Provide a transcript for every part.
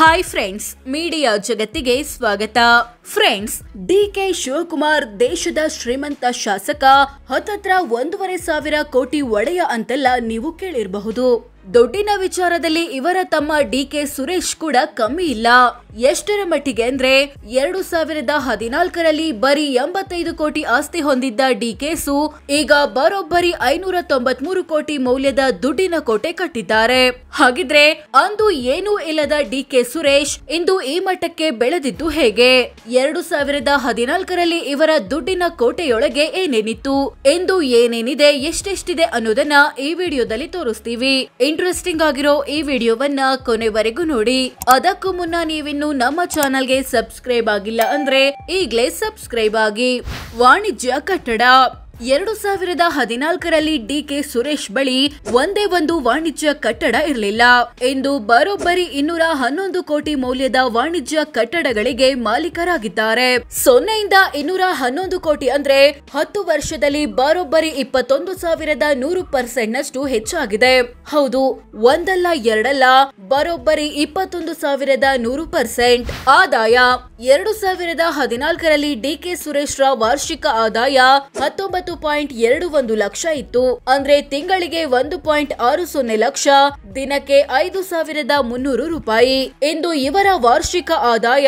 Hi friends, media ಜಗತ್ತಿಗೆ ಸ್ವಾಗತ. Friends, DK Shivakumar ದೇಶದ ಶ್ರೀಮಂತ ಶಾಸಕ, ಹತ್ತತ್ರ 1,500 ಕೋಟಿ ಒಡೆಯ ಅಂತೆಲ್ಲ ನೀವು ಕೇಳಿರಬಹುದು. ದುಡ್ಡಿನ ವಿಚಾರದಲ್ಲಿ ಇವರ ತಮ್ಮ ಡಿಕೆ ಸುರೇಶ್ ಕೂಡ ಕಮ್ಮಿ ಇಲ್ಲ. ಎಷ್ಟರ ಮಟ್ಟಿಗೆ ಅಂದ್ರೆ 2014ರಲ್ಲಿ ಬರೀ 85 ಕೋಟಿ ಆಸ್ತಿ ಹೊಂದಿದ್ದ ಡಿಕೆಸು ಈಗ ಬರೋಬ್ಬರಿ 593 ಕೋಟಿ ಮೌಲ್ಯದ ದುಡ್ಡಿನ ಕೋಟೆ ಕಟ್ಟಿದ್ದಾರೆ. ಹಾಗಿದ್ರೆ ಅಂದು ಏನೂ ಇಲ್ಲದ ಡಿಕೆ ಸುರೇಶ್ ಇಂದು ಈ ಮಟ್ಟಕ್ಕೆ ಬೆಳೆದಿದ್ದು ಹೇಗೆ? 2014ರಲ್ಲಿ ಇವರ ದುಡ್ಡಿನ ಕೋಟೆಯೊಳಗೆ ಏನೇನಿತ್ತು, ಇಂದು ಏನೇನಿದೆ, ಎಷ್ಟೆಷ್ಟಿದೆ ಅನ್ನೋದನ್ನ ಈ ವಿಡಿಯೋದಲ್ಲಿ ತೋರಿಸ್ತೀವಿ. ಇಂಟ್ರೆಸ್ಟಿಂಗ್ ಆಗಿರೋ ಈ ವಿಡಿಯೋವನ್ನ ಕೊನೆವರೆಗೂ ನೋಡಿ. ಅದಕ್ಕೂ ಮುನ್ನ ನೀವಿನ್ನು ನಮ್ಮ ಚಾನೆಲ್ಗೆ ಸಬ್ಸ್ಕ್ರೈಬ್ ಆಗಿಲ್ಲ ಅಂದ್ರೆ ಈಗಲೇ ಸಬ್ಸ್ಕ್ರೈಬ್ ಆಗಿ. ವಾಣಿಜ್ಯ ಕಟ್ಟಡ 2014ರಲ್ಲಿ ಡಿಕೆ ಸುರೇಶ್ ಬಳಿ ಒಂದೇ ಒಂದು ವಾಣಿಜ್ಯ ಕಟ್ಟಡ ಇರಲಿಲ್ಲ. ಇಂದು ಬರೋಬ್ಬರಿ 211 ಕೋಟಿ ಮೌಲ್ಯದ ವಾಣಿಜ್ಯ ಕಟ್ಟಡಗಳಿಗೆ ಮಾಲೀಕರಾಗಿದ್ದಾರೆ. 0ಯಿಂದ 211 ಕೋಟಿ ಅಂದ್ರೆ 10 ವರ್ಷದಲ್ಲಿ ಬರೋಬ್ಬರಿ 21,100% ನಷ್ಟು ಹೆಚ್ಚಾಗಿದೆ. ಹೌದು, ಒಂದಲ್ಲ ಎರಡಲ್ಲ, ಬರೋಬ್ಬರಿ 21,100% ಆದಾಯ. 2014ರಲ್ಲಿ ಡಿಕೆ ಸುರೇಶ್ ರ ವಾರ್ಷಿಕ ಆದಾಯ 19.21 ಲಕ್ಷ ಇತ್ತು. ಅಂದ್ರೆ ತಿಂಗಳಿಗೆ 1.60 ಲಕ್ಷ, ದಿನಕ್ಕೆ 5,300 ರೂಪಾಯಿ. ಇಂದು ಇವರ ವಾರ್ಷಿಕ ಆದಾಯ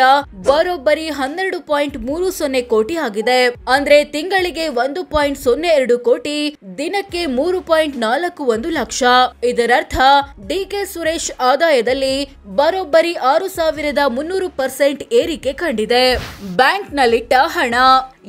ಬರೋಬ್ಬರಿ 12.30 ಕೋಟಿ ಆಗಿದೆ. ಅಂದ್ರೆ ತಿಂಗಳಿಗೆ 1.02 ಕೋಟಿ, ದಿನಕ್ಕೆ 3.41 ಲಕ್ಷ. ಇದರರ್ಥ ಡಿಕೆ ಸುರೇಶ್ ಆದಾಯದಲ್ಲಿ ಬರೋಬ್ಬರಿ 6,300% ಏರಿಕೆ ಕಂಡಿದೆ. ಬ್ಯಾಂಕ್ ನಲ್ಲಿಟ್ಟ ಹಣ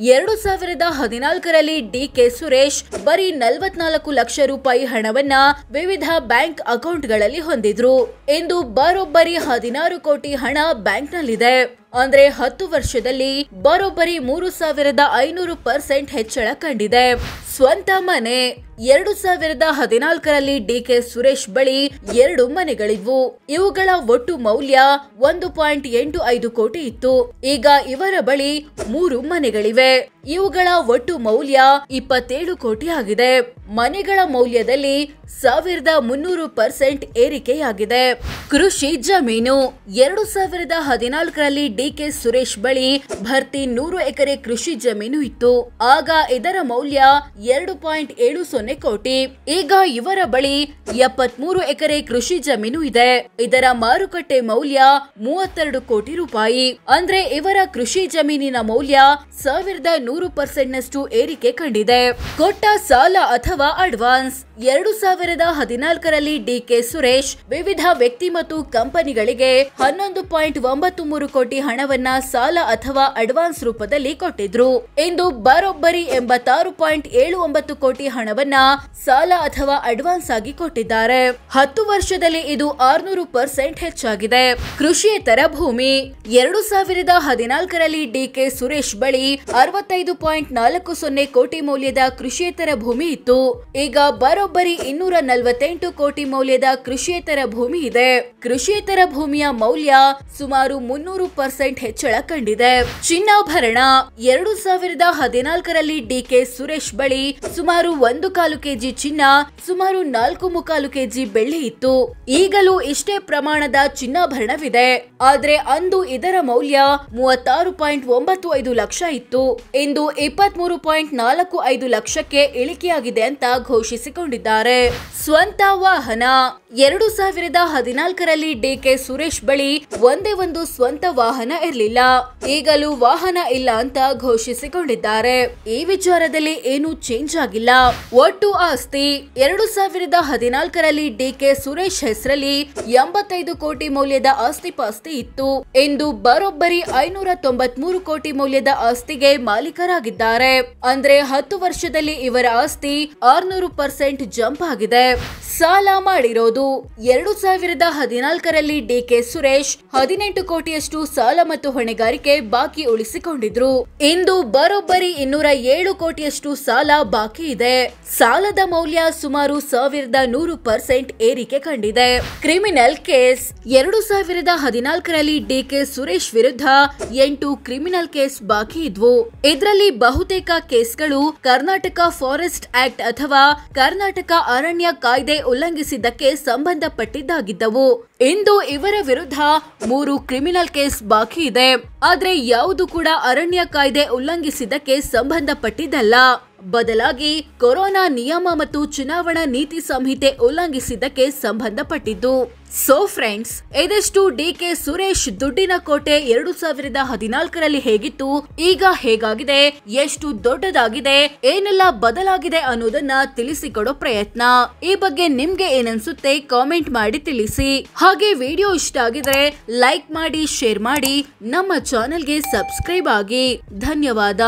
2014ರಲ್ಲಿ ಡಿಕೆ ಸುರೇಶ್ ಬರೀ 44 ಲಕ್ಷ ರೂಪಾಯಿ ಹಣವನ್ನ ವಿವಿಧ ಬ್ಯಾಂಕ್ ಅಕೌಂಟ್ಗಳಲ್ಲಿ ಹೊಂದಿದ್ರು. ಇಂದು ಬರೋಬ್ಬರಿ 16 ಕೋಟಿ ಹಣ ಬ್ಯಾಂಕ್ನಲ್ಲಿದೆ. ಅಂದ್ರೆ 10 ವರ್ಷದಲ್ಲಿ ಬರೋಬ್ಬರಿ 3,500% ಹೆಚ್ಚಳ ಕಂಡಿದೆ. ಸ್ವಂತ ಮನೆ 2014ರಲ್ಲಿ ಡಿಕೆ ಸುರೇಶ್ ಬಳಿ 2 ಮನೆಗಳಿದ್ವು. ಇವುಗಳ ಒಟ್ಟು ಮೌಲ್ಯ 1.85 ಕೋಟಿ ಇತ್ತು. ಈಗ ಇವರ ಬಳಿ 3 ಮನೆಗಳಿವೆ. ಇವುಗಳ ಒಟ್ಟು ಮೌಲ್ಯ 27 ಕೋಟಿ ಆಗಿದೆ. ಮನೆಗಳ ಮೌಲ್ಯದಲ್ಲಿ 1,300% ಏರಿಕೆಯಾಗಿದೆ. ಕೃಷಿ ಜಮೀನು 2014ರಲ್ಲಿ ಡಿಕೆ ಸುರೇಶ್ ಬಳಿ ಭರ್ತಿ 100 ಎಕರೆ ಕೃಷಿ ಜಮೀನು ಇತ್ತು. ಆಗ ಇದರ ಮೌಲ್ಯ 2.70 ಕೋಟಿ. ಈಗ ಇವರ ಬಳಿ 73 ಎಕರೆ ಕೃಷಿ ಜಮೀನು ಇದೆ. ಇದರ ಮಾರುಕಟ್ಟೆ ಮೌಲ್ಯ 32 ಕೋಟಿ ರೂಪಾಯಿ. ಅಂದ್ರೆ ಇವರ ಕೃಷಿ ಜಮೀನಿನ ಮೌಲ್ಯ 1,100% ನಷ್ಟು ಏರಿಕೆ ಕಂಡಿದೆ. ಕೊಟ್ಟ ಸಾಲ ಅಥವಾ ಅಡ್ವಾನ್ಸ್ 2014ರಲ್ಲಿ ಡಿಕೆ ಸುರೇಶ್ ವಿವಿಧ ವ್ಯಕ್ತಿ ಮತ್ತು ಕಂಪನಿಗಳಿಗೆ 11.93 ಕೋಟಿ ಹಣವನ್ನ ಸಾಲ ಅಥವಾ ಅಡ್ವಾನ್ಸ್ ರೂಪದಲ್ಲಿ ಕೊಟ್ಟಿದ್ರು. ಇಂದು ಬರೋಬ್ಬರಿ 86.79 ಕೋಟಿ ಹಣವನ್ನ ಸಾಲ ಅಥವಾ ಅಡ್ವಾನ್ಸ್ ಆಗಿ ಕೊಟ್ಟಿದ್ದಾರೆ. 10 ವರ್ಷದಲ್ಲಿ ಇದು 600% ಹೆಚ್ಚಾಗಿದೆ. ಕೃಷಿಯೇತರ ಭೂಮಿ 2014ರಲ್ಲಿ ಡಿಕೆ ಸುರೇಶ್ ಬಳಿ 65.40 ಕೋಟಿ ಮೌಲ್ಯದ ಕೃಷಿಯೇತರ ಭೂಮಿ ಇತ್ತು. ಈಗ ಬರೋಬ್ಬರಿ 248 ಕೋಟಿ ಮೌಲ್ಯದ ಕೃಷಿಯೇತರ ಭೂಮಿ ಇದೆ. ಕೃಷಿಯೇತರ ಭೂಮಿಯ ಮೌಲ್ಯ ಸುಮಾರು 300% ಹೆಚ್ಚಳ ಕಂಡಿದೆ. ಚಿನ್ನಾಭರಣ 2014ರಲ್ಲಿ ಡಿಕೆ ಸುರೇಶ್ ಬಳಿ ಸುಮಾರು 1/4 ಕೆಜಿ ಚಿನ್ನ, ಸುಮಾರು 4/4 ಕೆಜಿ ಬೆಳ್ಳಿ ಇತ್ತು. ಈಗಲೂ ಇಷ್ಟೇ ಪ್ರಮಾಣದ ಚಿನ್ನಾಭರಣವಿದೆ. ಆದ್ರೆ ಅಂದು ಇದರ ಮೌಲ್ಯ 36.95 ಲಕ್ಷ ಇತ್ತು. ಇಂದು 23.45 ಲಕ್ಷಕ್ಕೆ ಇಳಿಕೆಯಾಗಿದೆ ಅಂತ ಘೋಷಿಸಿಕೊಂಡಿದ್ದಾರೆ. ಸ್ವಂತ ವಾಹನ 2014ರಲ್ಲಿ ಡಿಕೆ ಸುರೇಶ್ ಬಳಿ ಒಂದೇ ಒಂದು ಸ್ವಂತ ವಾಹನ ಇರಲಿಲ್ಲ. ಈಗಲೂ ವಾಹನ ಇಲ್ಲ ಅಂತ ಘೋಷಿಸಿಕೊಂಡಿದ್ದಾರೆ. ಈ ವಿಚಾರದಲ್ಲಿ ಏನು ಚೇಂಜ್ ಆಗಿಲ್ಲ. ಒಟ್ಟು ಆಸ್ತಿ 2014ರಲ್ಲಿ ಡಿಕೆ ಸುರೇಶ್ ಹೆಸರಲ್ಲಿ 85 ಕೋಟಿ ಮೌಲ್ಯದ ಆಸ್ತಿ ಪಾಸ್ತಿ ಇತ್ತು. ಇಂದು ಬರೋಬ್ಬರಿ 593 ಕೋಟಿ ಮೌಲ್ಯದ ಆಸ್ತಿಗೆ ಮಾಲೀಕರಾಗಿದ್ದಾರೆ. ಅಂದ್ರೆ 10 ವರ್ಷದಲ್ಲಿ ಇವರ ಆಸ್ತಿ 600% ಜಂಪ್ ಆಗಿದೆ. ಸಾಲ ಮಾಡಿರೋದು 2014ರಲ್ಲಿ ಡಿಕೆ ಸುರೇಶ್ 18 ಕೋಟಿಯಷ್ಟು ಸಾಲ ಮತ್ತು ಹೊಣೆಗಾರಿಕೆ ಬಾಕಿ ಉಳಿಸಿಕೊಂಡಿದ್ರು. ಇಂದು ಬರೋಬ್ಬರಿ 207 ಕೋಟಿಯಷ್ಟು ಸಾಲ ಬಾಕಿ ಇದೆ. ಸಾಲದ ಮೌಲ್ಯ ಸುಮಾರು 1,100% ಏರಿಕೆ ಕಂಡಿದೆ. ಕ್ರಿಮಿನಲ್ ಕೇಸ್ 2014ರಲ್ಲಿ ಡಿಕೆ ಸುರೇಶ್ ವಿರುದ್ಧ 8 ಕ್ರಿಮಿನಲ್ ಕೇಸ್ ಬಾಕಿ ಇದ್ವು. ಇದರಲ್ಲಿ ಬಹುತೇಕ ಕೇಸ್ಗಳು ಕರ್ನಾಟಕ ಫಾರೆಸ್ಟ್ ಆಕ್ಟ್ ಅಥವಾ ಕರ್ನಾಟಕ ಅರಣ್ಯ ಕಾಯ್ದೆ ಉಲ್ಲಂಘಿಸಿದ್ದಕ್ಕೆ ಸಂಬಂಧಪಟ್ಟಿದ್ದಾಗಿದ್ದವು. ಇಂದು ಇವರ ವಿರುದ್ಧ 3 ಕ್ರಿಮಿನಲ್ ಕೇಸ್ ಬಾಕಿ ಇದೆ. ಆದ್ರೆ ಯಾವುದು ಕೂಡ ಅರಣ್ಯ ಕಾಯ್ದೆ ಉಲ್ಲಂಘಿಸಿದ್ದಕ್ಕೆ ಸಂಬಂಧಪಟ್ಟಿದ್ದಲ್ಲ. ಬದಲಾಗಿ ಕೊರೋನಾ ನಿಯಮ ಮತ್ತು ಚುನಾವಣಾ ನೀತಿ ಸಂಹಿತೆ ಉಲ್ಲಂಘಿಸಿದ್ದಕ್ಕೆ ಸಂಬಂಧಪಟ್ಟಿದ್ದು. ಸೋ ಫ್ರೆಂಡ್ಸ್, ಇದಿಷ್ಟು ಡಿಕೆ ಸುರೇಶ್ ದುಡ್ಡಿನ ಕೋಟೆ 2014ರಲ್ಲಿ ಹೇಗಿತ್ತು, ಈಗ ಹೇಗಾಗಿದೆ, ಎಷ್ಟು ದೊಡ್ಡದಾಗಿದೆ, ಏನೆಲ್ಲ ಬದಲಾಗಿದೆ ಅನ್ನೋದನ್ನ ತಿಳಿಸಿಕೊಡೋ ಪ್ರಯತ್ನ. ಈ ಬಗ್ಗೆ ನಿಮ್ಗೆ ಏನನ್ಸುತ್ತೆ ಕಾಮೆಂಟ್ ಮಾಡಿ ತಿಳಿಸಿ. ಹಾಗೆ ವಿಡಿಯೋ ಇಷ್ಟ ಆಗಿದ್ರೆ ಲೈಕ್ ಮಾಡಿ, ಶೇರ್ ಮಾಡಿ, ನಮ್ಮ ಚಾನೆಲ್ಗೆ ಸಬ್ಸ್ಕ್ರೈಬ್ ಆಗಿ. ಧನ್ಯವಾದ.